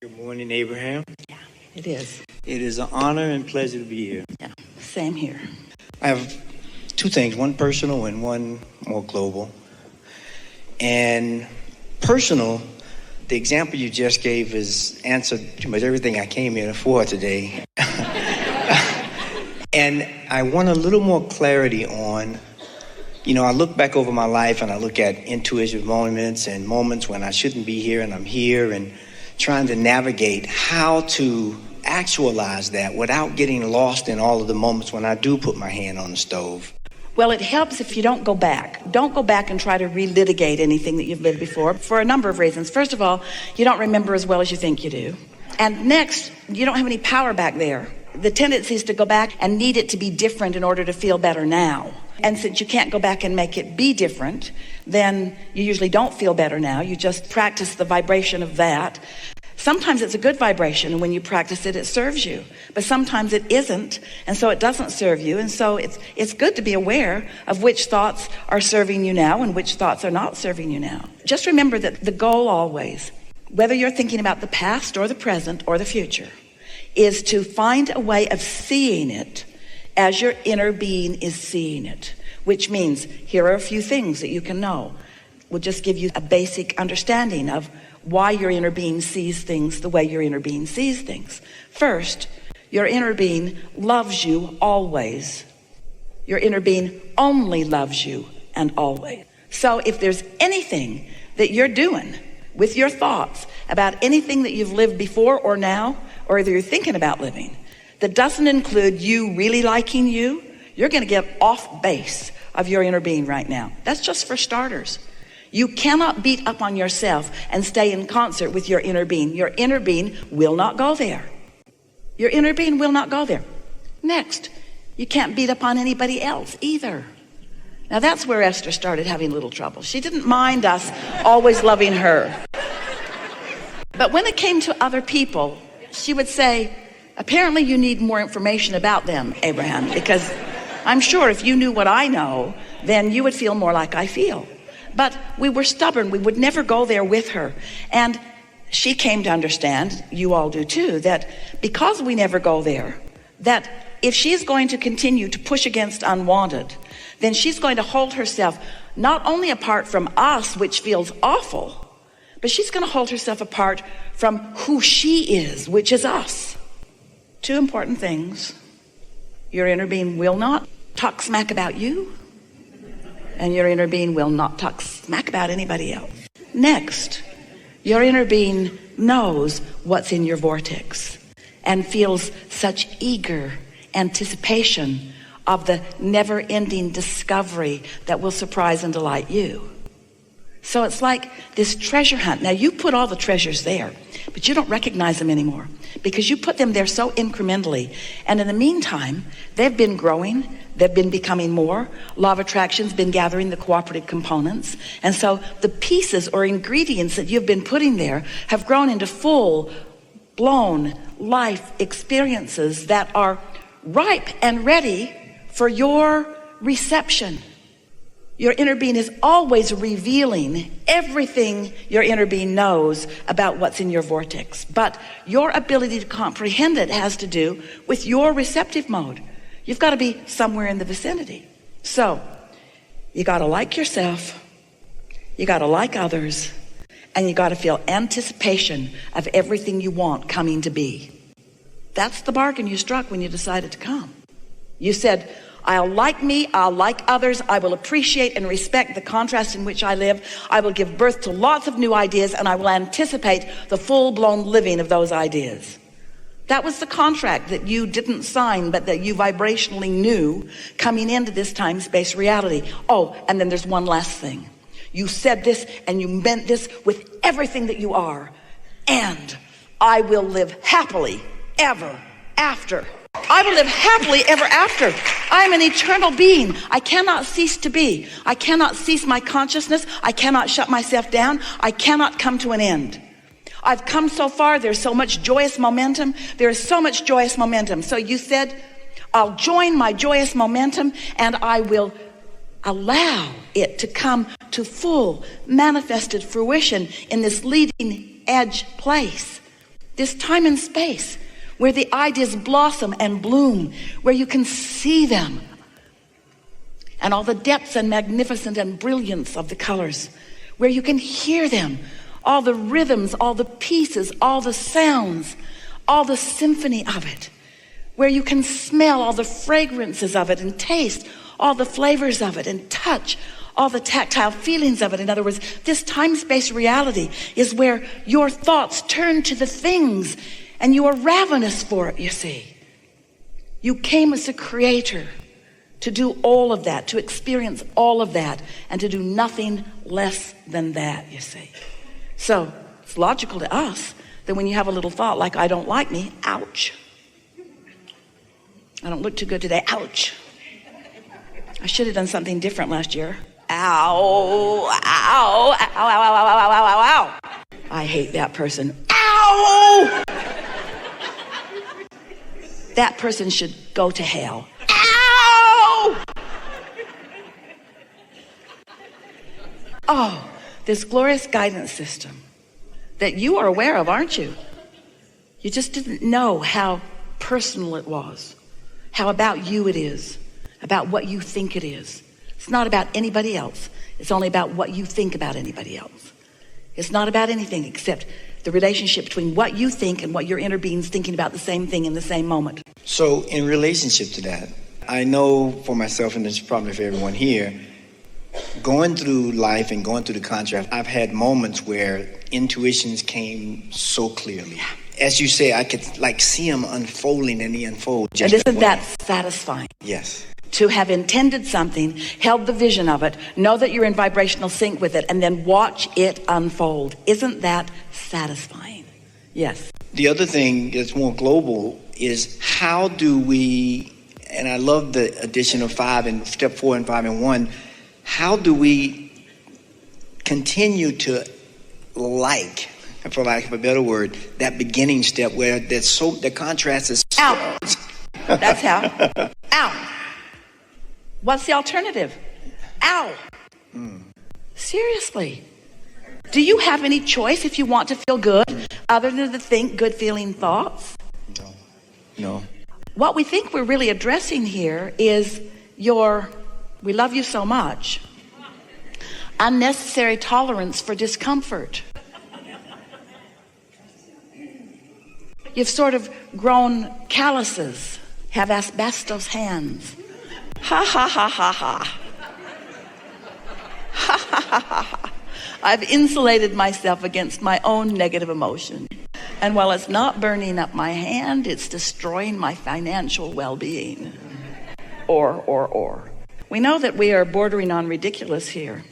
Good morning, Abraham. Yeah, it is. It is an honor and pleasure to be here. Yeah, same here. I have two things, one personal and one more global. And personal, the example you just gave is answered pretty much everything I came here for today. And I want a little more clarity on, I look back over my life and I look at intuitive moments and moments when I shouldn't be here and I'm here, and trying to navigate how to actualize that without getting lost in all of the moments when I do put my hand on the stove. Well, it helps if you don't go back. Don't go back and try to relitigate anything that you've lived before for a number of reasons. First of all, you don't remember as well as you think you do. And next, you don't have any power back there. The tendency is to go back and need it to be different in order to feel better now. And since you can't go back and make it be different, then you usually don't feel better now. You just practice the vibration of that. Sometimes it's a good vibration, and when you practice it, it serves you. But sometimes it isn't, and so it doesn't serve you. And so it's good to be aware of which thoughts are serving you now and which thoughts are not serving you now. Just remember that the goal always, whether you're thinking about the past or the present or the future, is to find a way of seeing it as your inner being is seeing it, which means here are a few things that you can know. We'll just give you a basic understanding of why your inner being sees things the way your inner being sees things. First, your inner being loves you always. Your inner being only loves you and always. So if there's anything that you're doing with your thoughts about anything that you've lived before or now, or that you're thinking about living, that doesn't include you really liking you, you're going to get off base of your inner being right now. That's just for starters. You cannot beat up on yourself and stay in concert with your inner being. Your inner being will not go there. Your inner being will not go there. Next, you can't beat up on anybody else either. Now that's where Esther started having a little trouble. She didn't mind us always loving her. But when it came to other people, she would say, apparently you need more information about them, Abraham, because I'm sure if you knew what I know, then you would feel more like I feel. But we were stubborn. We would never go there with her. And she came to understand, you all do too, that because we never go there, that if she's going to continue to push against unwanted, then she's going to hold herself not only apart from us, which feels awful, but she's going to hold herself apart from who she is, which is us. Two important things. Your inner being will not talk smack about you, and your inner being will not talk smack about anybody else. Next, your inner being knows what's in your vortex and feels such eager anticipation of the never-ending discovery that will surprise and delight you. So it's like this treasure hunt. Now you put all the treasures there, but you don't recognize them anymore because you put them there so incrementally. And in the meantime, they've been growing. They've been becoming more. Law of attraction's been gathering the cooperative components. And so the pieces or ingredients that you've been putting there have grown into full-blown life experiences that are ripe and ready for your reception. Your inner being is always revealing everything your inner being knows about what's in your vortex. But your ability to comprehend it has to do with your receptive mode. You've got to be somewhere in the vicinity. So you got to like yourself, you got to like others, and you got to feel anticipation of everything you want coming to be. That's the bargain you struck when you decided to come. You said, I'll like me, I'll like others, I will appreciate and respect the contrast in which I live, I will give birth to lots of new ideas, and I will anticipate the full-blown living of those ideas. That was the contract that you didn't sign, but that you vibrationally knew coming into this time-space reality. Oh, and then there's one last thing. You said this and you meant this with everything that you are. And I will live happily ever after. I will live happily ever after. I am an eternal being. I cannot cease to be. I cannot cease my consciousness. I cannot shut myself down. I cannot come to an end. I've come so far. There's so much joyous momentum. There is so much joyous momentum. So you said, I'll join my joyous momentum and I will allow it to come to full manifested fruition in this leading edge place. This time and space where the ideas blossom and bloom, where you can see them, and all the depths and magnificence and brilliance of the colors, where you can hear them, all the rhythms, all the pieces, all the sounds, all the symphony of it, where you can smell all the fragrances of it and taste all the flavors of it and touch all the tactile feelings of it. In other words, this time-space reality is where your thoughts turn to the things and you are ravenous for it, you see. You came as a creator to do all of that, to experience all of that, and to do nothing less than that, you see. So it's logical to us that when you have a little thought like, I don't like me, ouch. I don't look too good today, ouch. I should have done something different last year. Ow, ow, ow, ow, ow, ow, ow, ow, ow, ow, ow. I hate that person. Ow! That person should go to hell. Ow! Oh, this glorious guidance system that you are aware of, aren't you? You just didn't know how personal it was, how about you it is, about what you think it is. It's not about anybody else. It's only about what you think about anybody else. It's not about anything except the relationship between what you think and what your inner being's thinking about the same thing in the same moment. So in relationship to that, I know for myself, and it's probably for everyone here, going through life and going through the contrast, I've had moments where intuitions came so clearly. As you say, I could like see them unfolding and they unfold. And isn't that satisfying? Yes. To have intended something, held the vision of it, know that you're in vibrational sync with it, and then watch it unfold. Isn't that satisfying? Yes. The other thing that's more global is how do we, and I love the addition of 5 and step 4 and 5 and 1, how do we continue to like, for lack of a better word, that beginning step where the contrast is so... Ow. That's how. Ow. What's the alternative? Ow. Seriously. Do you have any choice if you want to feel good other than to think good feeling thoughts? No. What we think we're really addressing here is your, we love you so much, unnecessary tolerance for discomfort. You've sort of grown calluses, have asbestos hands. Ha ha ha ha ha. Ha ha ha ha. I've insulated myself against my own negative emotion. And while it's not burning up my hand, it's destroying my financial well-being. Or. We know that we are bordering on ridiculous here,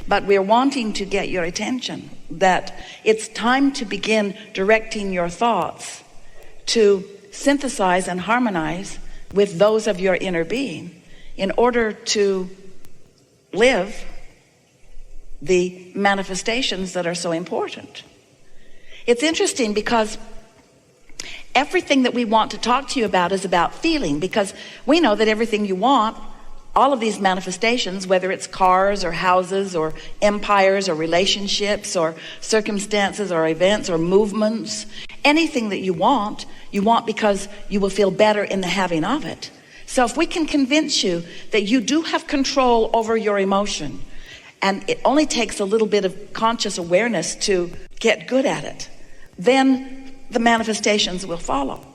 but we're wanting to get your attention that it's time to begin directing your thoughts to synthesize and harmonize with those of your inner being in order to live the manifestations that are so important. It's interesting because everything that we want to talk to you about is about feeling, because we know that everything you want, all of these manifestations, whether it's cars or houses or empires or relationships or circumstances or events or movements, anything that you want because you will feel better in the having of it. So if we can convince you that you do have control over your emotion, and it only takes a little bit of conscious awareness to get good at it, then the manifestations will follow.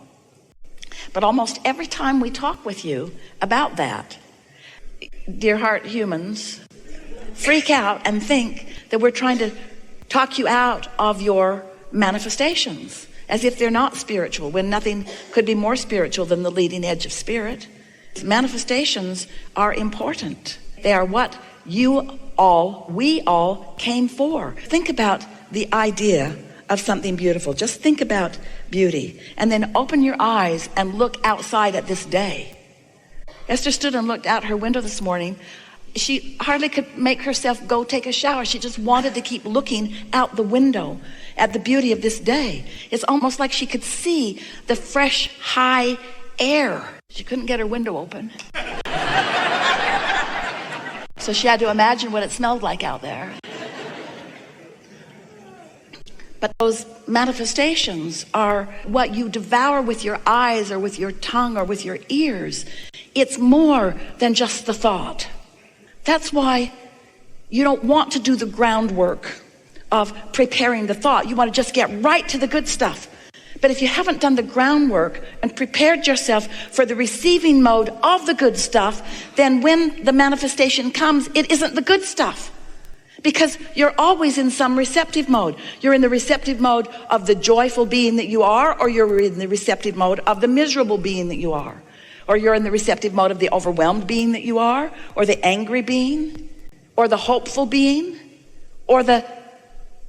But almost every time we talk with you about that, dear heart humans freak out and think that we're trying to talk you out of your manifestations, as if they're not spiritual, when nothing could be more spiritual than the leading edge of spirit. Manifestations are important. They are what we all came for. Think about the idea of something beautiful. Just think about beauty, and then open your eyes and look outside at this day. Esther stood and looked out her window this morning. She hardly could make herself go take a shower. She just wanted to keep looking out the window at the beauty of this day. It's almost like she could see the fresh, high air. She couldn't get her window open. So she had to imagine what it smelled like out there. But those manifestations are what you devour with your eyes or with your tongue or with your ears. It's more than just the thought. That's why you don't want to do the groundwork of preparing the thought. You want to just get right to the good stuff. But if you haven't done the groundwork and prepared yourself for the receiving mode of the good stuff, then when the manifestation comes, it isn't the good stuff. Because you're always in some receptive mode. You're in the receptive mode of the joyful being that you are, or you're in the receptive mode of the miserable being that you are. Or you're in the receptive mode of the overwhelmed being that you are, or the angry being, or the hopeful being, or the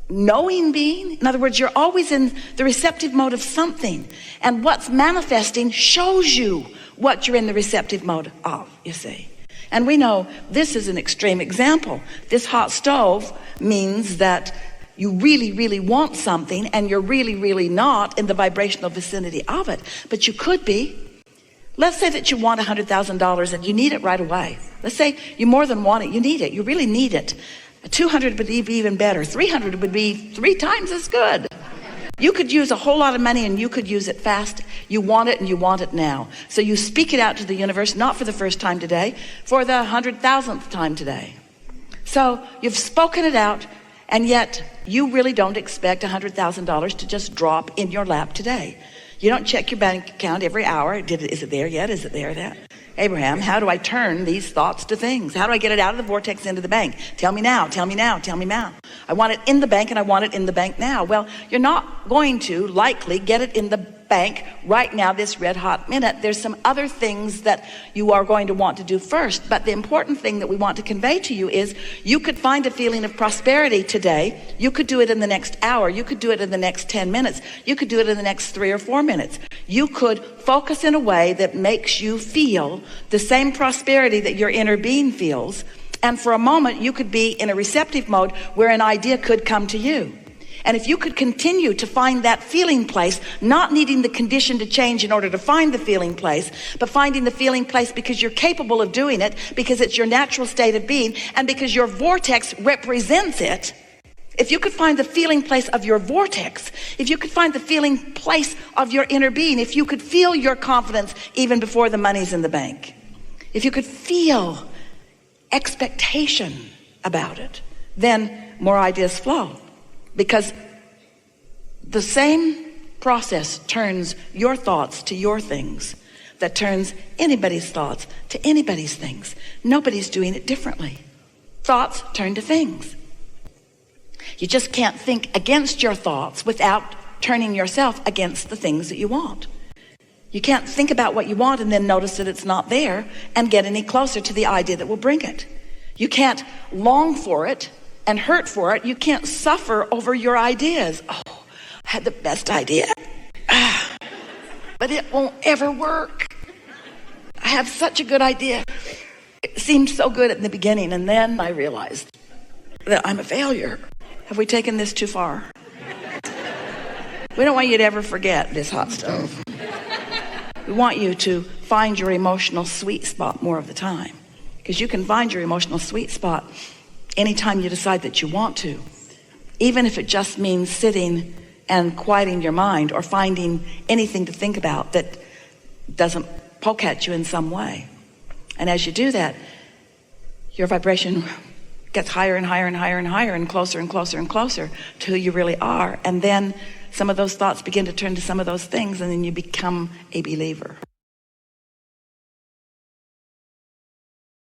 knowing being. In other words, you're always in the receptive mode of something. And what's manifesting shows you what you're in the receptive mode of, you see. And we know this is an extreme example. This hot stove means that you really, really want something and you're really, really not in the vibrational vicinity of it. But you could be. Let's say that you want $100,000 and you need it right away. Let's say you more than want it, you need it. You really need it. 200 would be even better. 300 would be 3 times as good. You could use a whole lot of money and you could use it fast. You want it and you want it now. So you speak it out to the universe, not for the first time today, for the 100,000th time today. So you've spoken it out, and yet you really don't expect $100,000 to just drop in your lap today. You don't check your bank account every hour. Is it there yet? Is it there yet? Abraham, how do I turn these thoughts to things? How do I get it out of the vortex into the bank? Tell me now, tell me now, tell me now. I want it in the bank and I want it in the bank now. Well, you're not going to likely get it in the bank right now, this red hot minute. There's some other things that you are going to want to do first. But the important thing that we want to convey to you is you could find a feeling of prosperity today. You could do it in the next hour. You could do it in the next 10 minutes. You could do it in the next 3 or 4 minutes. You could focus in a way that makes you feel the same prosperity that your inner being feels. And for a moment, you could be in a receptive mode where an idea could come to you. And if you could continue to find that feeling place, not needing the condition to change in order to find the feeling place, but finding the feeling place because you're capable of doing it, because it's your natural state of being, and because your vortex represents it. If you could find the feeling place of your vortex, if you could find the feeling place of your inner being, if you could feel your confidence even before the money's in the bank, if you could feel expectation about it, then more ideas flow. Because the same process turns your thoughts to your things, that turns anybody's thoughts to anybody's things. Nobody's doing it differently. Thoughts turn to things. You just can't think against your thoughts without turning yourself against the things that you want. You can't think about what you want and then notice that it's not there and get any closer to the idea that will bring it. You can't long for it and hurt for it. You can't suffer over your ideas. Oh, I had the best idea, but it won't ever work. I have such a good idea. It seemed so good in the beginning, and then I realized that I'm a failure. Have we taken this too far? We don't want you to ever forget this hot stove. We want you to find your emotional sweet spot more of the time, because you can find your emotional sweet spot anytime you decide that you want to, even if it just means sitting and quieting your mind or finding anything to think about that doesn't poke at you in some way. And as you do that, your vibration gets higher and higher and higher and higher and closer and closer and closer to who you really are. And then some of those thoughts begin to turn to some of those things, and then you become a believer.